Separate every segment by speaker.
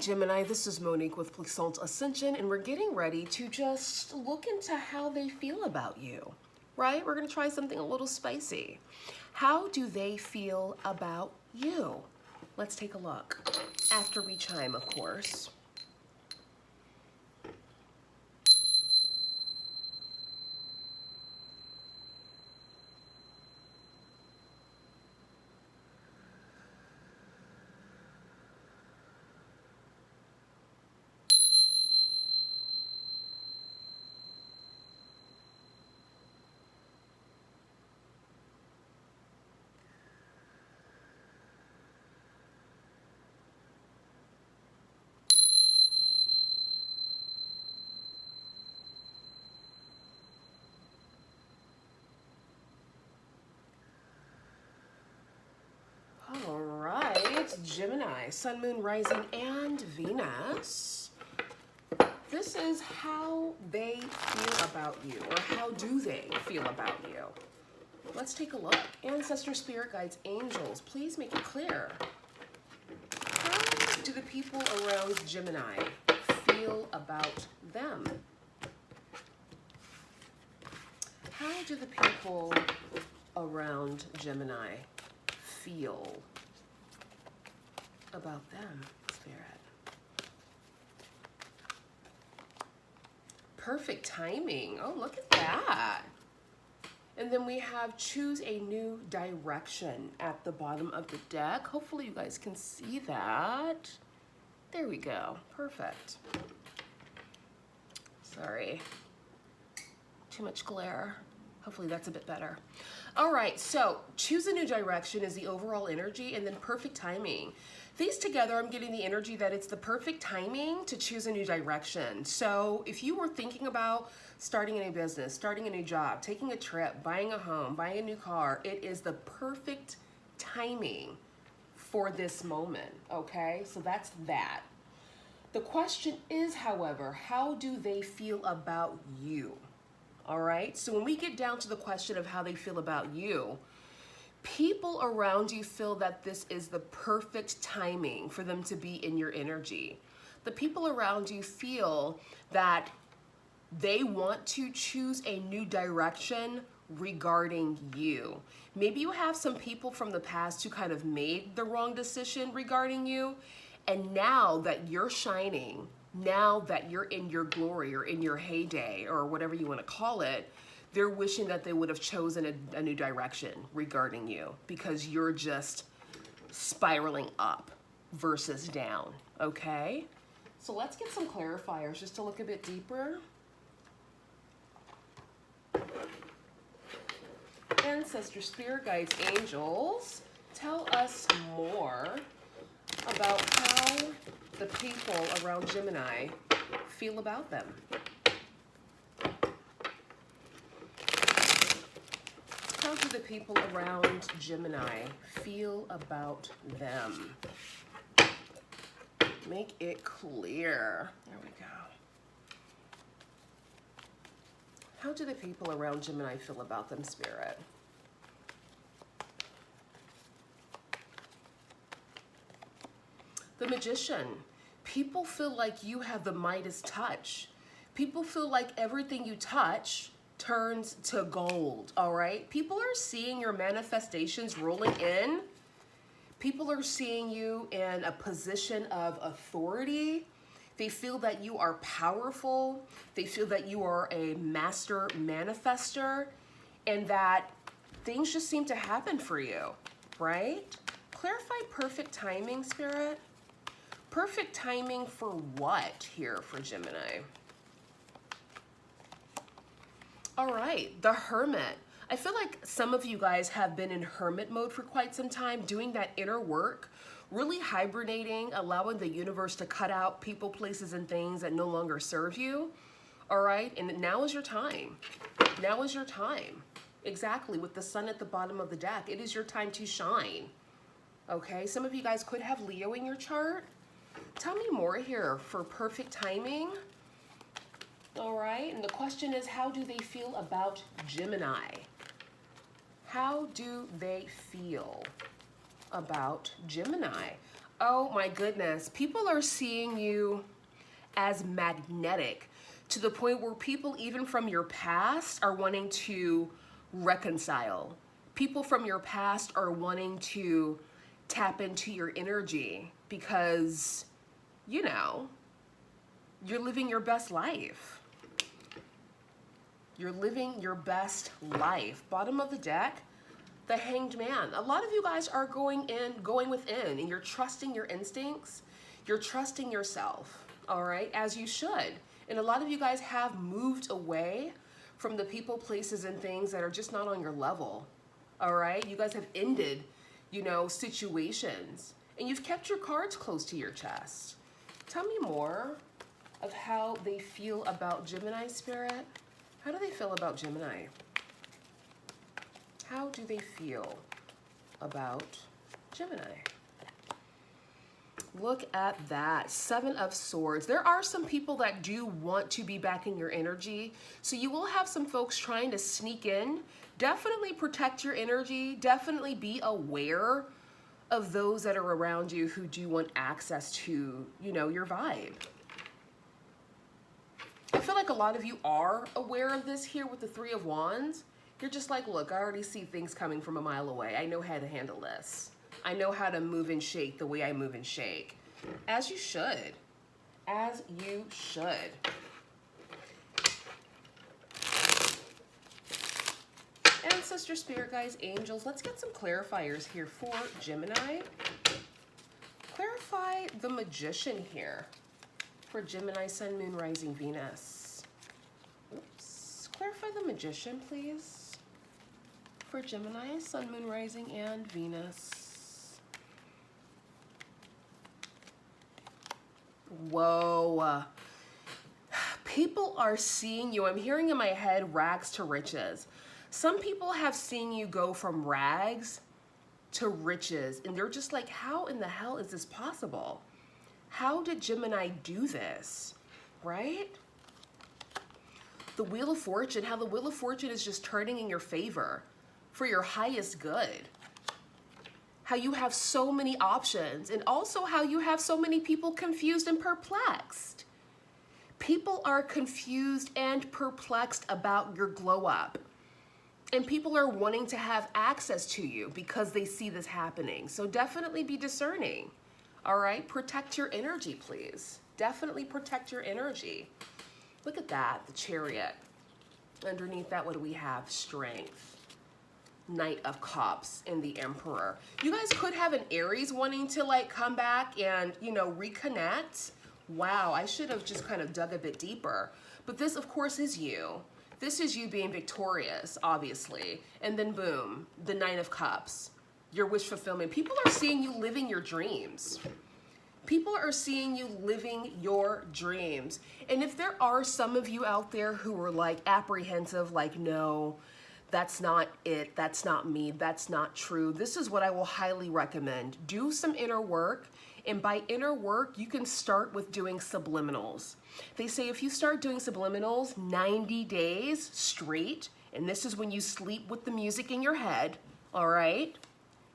Speaker 1: Gemini, this is Monique with Puissant Ascension, and we're getting ready to just look into how they feel about you, right? We're going to try something a little spicy. How do they feel about you? Let's take a look. After we chime, of course. All right, Gemini, Sun, Moon, Rising, and Venus. This is how they feel about you, or how do they feel about you? Let's take a look. Ancestor, spirit guides, angels, please make it clear. How do the people around Gemini feel about them? How do the people around Gemini feel about them, Spirit? Perfect timing. Oh, look at that. And then we have choose a new direction at the bottom of the deck. Hopefully you guys can see that. There we go. Perfect. Sorry. Too much glare. Hopefully that's a bit better. All right, so choose a new direction is the overall energy, and then perfect timing. These together, I'm getting the energy that it's the perfect timing to choose a new direction. So if you were thinking about starting a new business, starting a new job, taking a trip, buying a home, buying a new car, it is the perfect timing for this moment, okay? So that's that. The question is, however, how do they feel about you? All right, so when we get down to the question of how they feel about you, people around you feel that this is the perfect timing for them to be in your energy. The people around you feel that they want to choose a new direction regarding you. Maybe you have some people from the past who kind of made the wrong decision regarding you, and now that you're shining, now that you're in your glory or in your heyday or whatever you want to call it, they're wishing that they would have chosen a new direction regarding you, because you're just spiraling up versus down, okay? So let's get some clarifiers just to look a bit deeper. Ancestor, spirit guides, angels, tell us more about how the people around Gemini feel about them. How do the people around Gemini feel about them? Make it clear. There we go. How do the people around Gemini feel about them, Spirit? The Magician. People feel like you have the Midas touch. People feel like everything you touch turns to gold, all right? People are seeing your manifestations rolling in. People are seeing you in a position of authority. They feel that you are powerful. They feel that you are a master manifester, and that things just seem to happen for you, right? Clarify perfect timing, Spirit. Perfect timing for what here for Gemini? All right, the Hermit. I feel like some of you guys have been in hermit mode for quite some time, doing that inner work, really hibernating, allowing the universe to cut out people, places, and things that no longer serve you. All right, and now is your time. Now is your time. Exactly, with the sun at the bottom of the deck, it is your time to shine. Okay, some of you guys could have Leo in your chart. Tell me more here for perfect timing. All right, and the question is, how do they feel about Gemini? How do they feel about Gemini? Oh my goodness. People are seeing you as magnetic to the point where people even from your past are wanting to reconcile. People from your past are wanting to tap into your energy because, you know, you're living your best life. You're living your best life. Bottom of the deck, the Hanged Man. A lot of you guys are going within, and you're trusting your instincts. You're trusting yourself, all right, as you should. And a lot of you guys have moved away from the people, places, and things that are just not on your level, all right? You guys have ended, you know, situations, and you've kept your cards close to your chest. Tell me more of how they feel about Gemini, Spirit. How do they feel about Gemini? How do they feel about Gemini? Look at that, 7 of Swords. There are some people that do want to be back in your energy. So you will have some folks trying to sneak in. Definitely protect your energy. Definitely be aware of those that are around you who do want access to, you know, your vibe. I feel like a lot of you are aware of this here with the 3 of Wands. You're just like, look, I already see things coming from a mile away. I know how to handle this. I know how to move and shake the way I move and shake. As you should. As you should. Ancestor, spirit guides, angels. Let's get some clarifiers here for Gemini. Clarify the Magician here for Gemini, Sun, Moon, Rising, Venus. Oops. Clarify the Magician, please, for Gemini, Sun, Moon, Rising, and Venus. Whoa. People are seeing you. I'm hearing in my head, rags to riches. Some people have seen you go from rags to riches, and they're just like, how in the hell is this possible? How did Gemini do this, right? The Wheel of Fortune, how the Wheel of Fortune is just turning in your favor for your highest good. How you have so many options, and also how you have so many people confused and perplexed. People are confused and perplexed about your glow up. And people are wanting to have access to you because they see this happening. So definitely be discerning. All right, protect your energy, please. Definitely protect your energy. Look at that, the Chariot. Underneath that, what do we have? Strength. Knight of Cups and the Emperor. You guys could have an Aries wanting to like come back and, you know, reconnect. Wow, I should have just kind of dug a bit deeper. But this, of course, is you. This is you being victorious, obviously. And then boom, the Nine of Cups. Your wish fulfillment. People are seeing you living your dreams. People are seeing you living your dreams. And if there are some of you out there who are like apprehensive, like, no, that's not it, that's not me, that's not true, this is what I will highly recommend. Do some inner work. And by inner work, you can start with doing subliminals. They say if you start doing subliminals 90 days straight, and this is when you sleep with the music in your head, all right?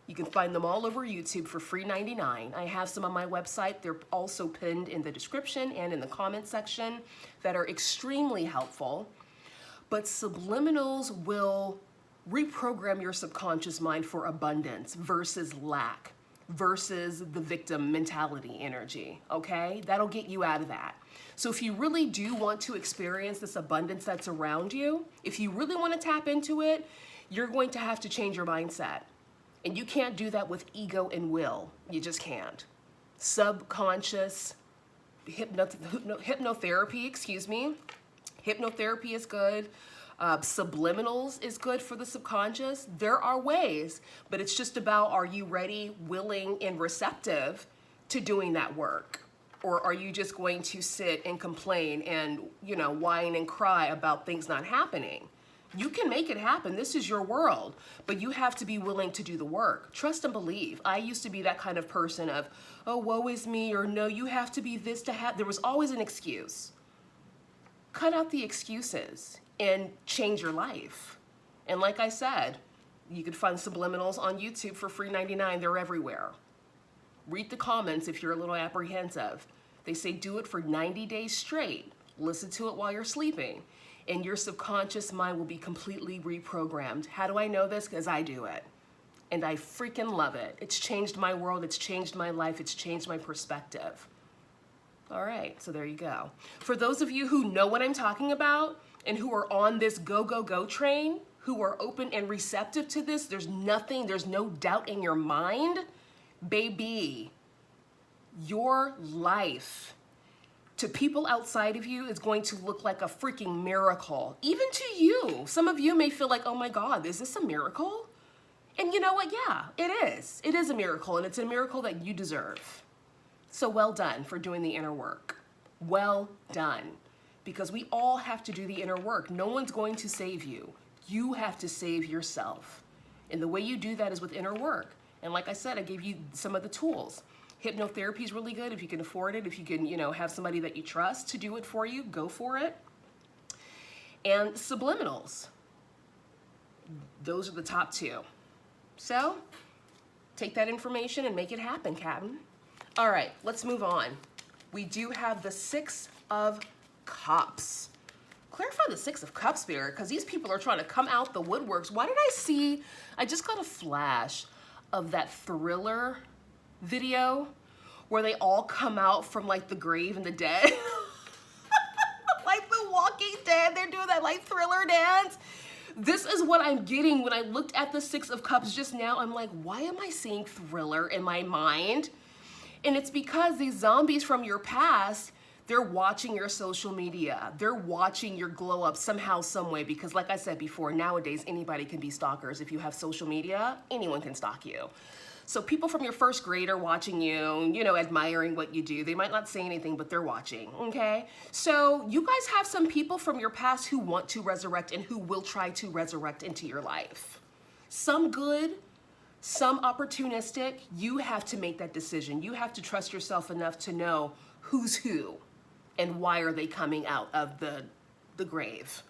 Speaker 1: You can find them all over YouTube for free 99. I have some on my website. They're also pinned in the description and in the comment section that are extremely helpful. But subliminals will reprogram your subconscious mind for abundance versus lack, versus the victim mentality energy, okay? That'll get you out of that. So if you really do want to experience this abundance that's around you, if you really want to tap into it, you're going to have to change your mindset. And you can't do that with ego and will. You just can't. Subconscious hypnotherapy, excuse me. Hypnotherapy is good. Subliminals is good for the subconscious. There are ways, but it's just about, are you ready, willing, and receptive to doing that work? Or are you just going to sit and complain and, you know, whine and cry about things not happening? You can make it happen. This is your world, but you have to be willing to do the work. Trust and believe. I used to be that kind of person of, oh, woe is me, or no, you have to be this to have. There was always an excuse. Cut out the excuses and change your life. And like I said, you can find subliminals on YouTube for free 99. They're everywhere. Read the comments if you're a little apprehensive. They say do it for 90 days straight. Listen to it while you're sleeping. And your subconscious mind will be completely reprogrammed. How do I know this? Because I do it. And I freaking love it. It's changed my world. It's changed my life. It's changed my perspective. All right, so there you go. For those of you who know what I'm talking about and who are on this go, go, go train, who are open and receptive to this, there's no doubt in your mind, baby, your life to people outside of you is going to look like a freaking miracle. Even to you. Some of you may feel like, oh my God, is this a miracle? And you know what? Yeah, it is. It is a miracle, and it's a miracle that you deserve. So well done for doing the inner work. Well done. Because we all have to do the inner work. No one's going to save you. You have to save yourself. And the way you do that is with inner work. And like I said, I gave you some of the tools. Hypnotherapy is really good if you can afford it. If you can, have somebody that you trust to do it for you, go for it. And subliminals. Those are the top two. So, take that information and make it happen, Captain. All right, let's move on. We do have the Six of Cups. Clarify the Six of Cups, Spirit, because these people are trying to come out the woodworks. Why did I just got a flash of that Thriller video where they all come out from like the grave and the dead. Like the Walking Dead, they're doing that like Thriller dance. This is what I'm getting when I looked at the Six of Cups just now. I'm like, why am I seeing Thriller in my mind? And it's because these zombies from your past, they're watching your social media. They're watching your glow up somehow, some way. Because like I said before, nowadays, anybody can be stalkers. If you have social media, anyone can stalk you. So people from your first grade are watching you, admiring what you do. They might not say anything, but they're watching, okay? So you guys have some people from your past who want to resurrect and who will try to resurrect into your life. Some good, some opportunistic. You have to make that decision. You have to trust yourself enough to know who's who and why are they coming out of the grave,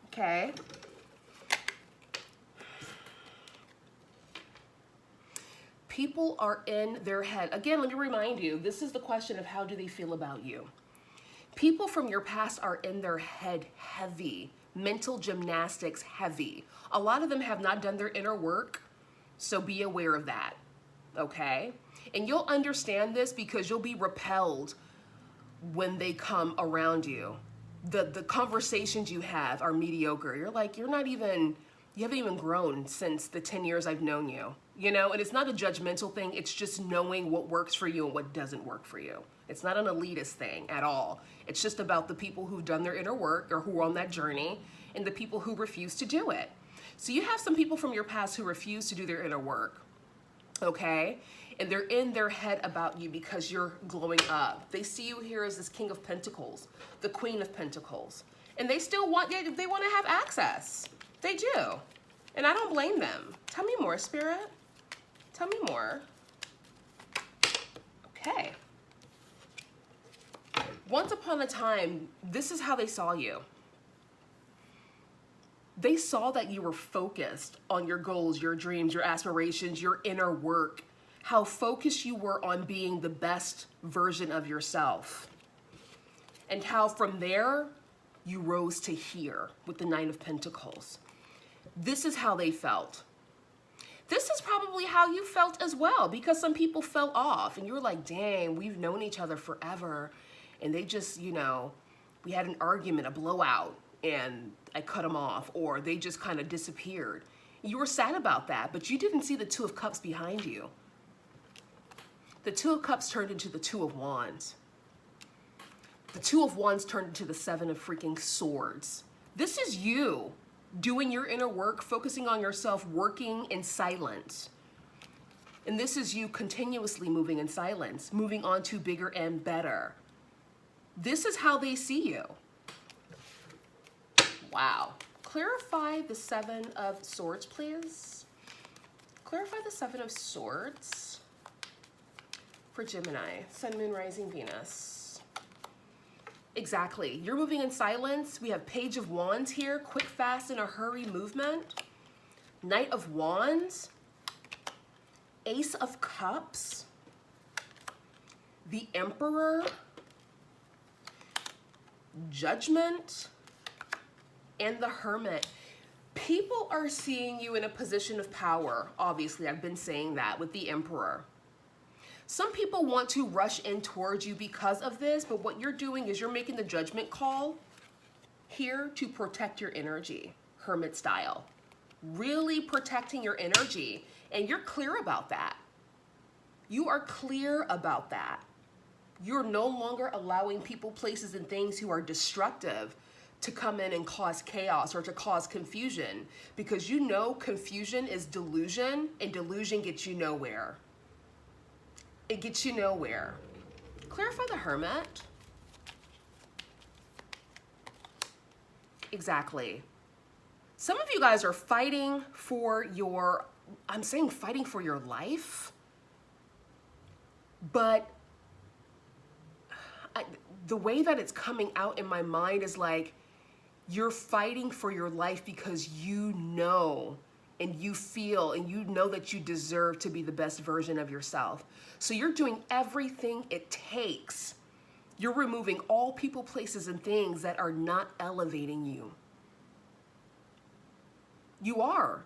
Speaker 1: okay? People are in their head. Again, let me remind you, this is the question of how do they feel about you? People from your past are in their head heavy, mental gymnastics heavy. A lot of them have not done their inner work, so be aware of that, okay? And you'll understand this because you'll be repelled when they come around you. The conversations you have are mediocre. You're like, you haven't even grown since the 10 years I've known you. And it's not a judgmental thing. It's just knowing what works for you and what doesn't work for you. It's not an elitist thing at all. It's just about the people who've done their inner work or who are on that journey and the people who refuse to do it. So you have some people from your past who refuse to do their inner work, okay? And they're in their head about you because you're glowing up. They see you here as this King of Pentacles, the Queen of Pentacles. And they still want to have access. They do. And I don't blame them. Tell me more, Spirit. Tell me more. Okay. Once upon a time, this is how they saw you. They saw that you were focused on your goals, your dreams, your aspirations, your inner work, how focused you were on being the best version of yourself. And how from there, you rose to here with the Nine of Pentacles. This is how they felt. This is probably how you felt as well, because some people fell off and you were like, dang, we've known each other forever. And they just, we had an argument, a blowout, and I cut them off, or they just kind of disappeared. You were sad about that, but you didn't see the Two of Cups behind you. The Two of Cups turned into the Two of Wands. The Two of Wands turned into the Seven of freaking Swords. This is you doing your inner work, focusing on yourself, working in silence. And this is you continuously moving in silence, moving on to bigger and better. This is how they see you. Wow. Clarify the Seven of Swords, please. Clarify the Seven of Swords for Gemini, Sun, Moon, Rising, Venus. Exactly. You're moving in silence. We have Page of Wands here, quick, fast, in a hurry movement. Knight of Wands, Ace of Cups, the Emperor, Judgment, and the Hermit. People are seeing you in a position of power. Obviously, I've been saying that with the Emperor. Some people want to rush in towards you because of this, but what you're doing is you're making the judgment call here to protect your energy, Hermit style. Really protecting your energy, and you're clear about that. You are clear about that. You're no longer allowing people, places, and things who are destructive to come in and cause chaos or to cause confusion, because you know confusion is delusion, and delusion gets you nowhere. It gets you nowhere. Clarify the Hermit. Exactly. Some of you guys are fighting for your, I'm saying fighting for your life, but the way that it's coming out in my mind is like you're fighting for your life because you know and you feel and you know that you deserve to be the best version of yourself. So you're doing everything it takes. You're removing all people, places, and things that are not elevating you. You are.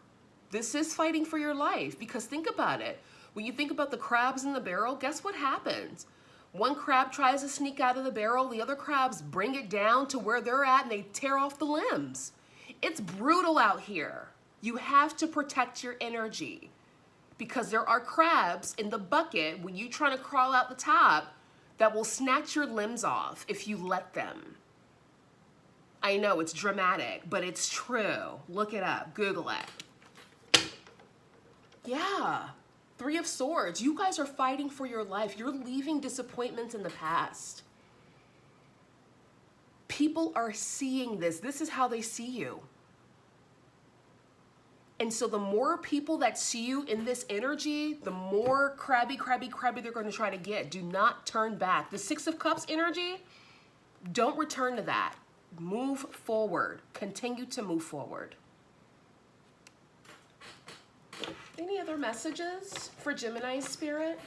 Speaker 1: This is fighting for your life, because think about it. When you think about the crabs in the barrel, guess what happens? One crab tries to sneak out of the barrel, the other crabs bring it down to where they're at and they tear off the limbs. It's brutal out here. You have to protect your energy, because there are crabs in the bucket when you're trying to crawl out the top that will snatch your limbs off if you let them. I know it's dramatic, but it's true. Look it up, Google it. Yeah, Three of Swords. You guys are fighting for your life. You're leaving disappointments in the past. People are seeing this. This is how they see you. And so the more people that see you in this energy, the more crabby they're going to try to get. Do not turn back. The Six of Cups energy, don't return to that. Move forward. Continue to move forward. Any other messages for Gemini spirit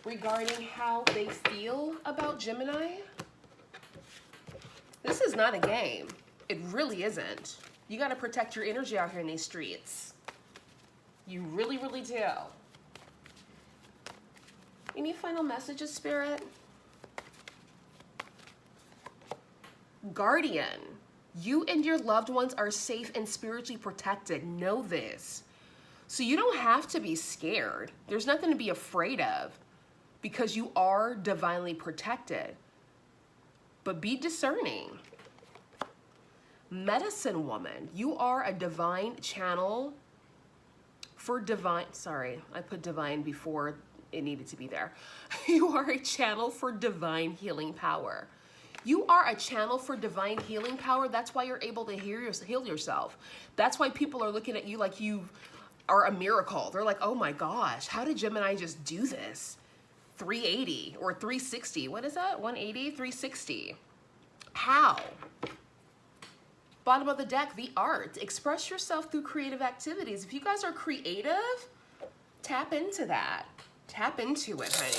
Speaker 1: regarding how they feel about Gemini? This is not a game. It really isn't. You got to protect your energy out here in these streets. You really do. Any final messages, Spirit? Guardian, you and your loved ones are safe and spiritually protected. Know this. So you don't have to be scared. There's nothing to be afraid of, because you are divinely protected. But be discerning. Medicine woman, you are a divine channel for divine, sorry, I put divine before it needed to be there. You are a channel for divine healing power. You are a channel for divine healing power. That's why you're able to heal yourself. That's why people are looking at you like you are a miracle. They're like, oh my gosh, how did Gemini just do this? 380 or 360, what is that? 180, 360. How? Bottom of the deck, the art. Express yourself through creative activities. If you guys are creative, tap into that. Tap into it, honey.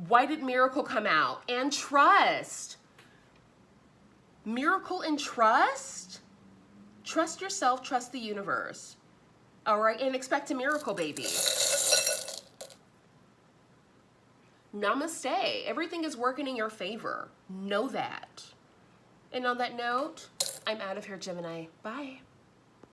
Speaker 1: Why did Miracle come out? And trust. Miracle and trust? Trust yourself, trust the universe. All right, and expect a miracle, baby. Namaste. Everything is working in your favor. Know that. And on that note, I'm out of here, Gemini. Bye.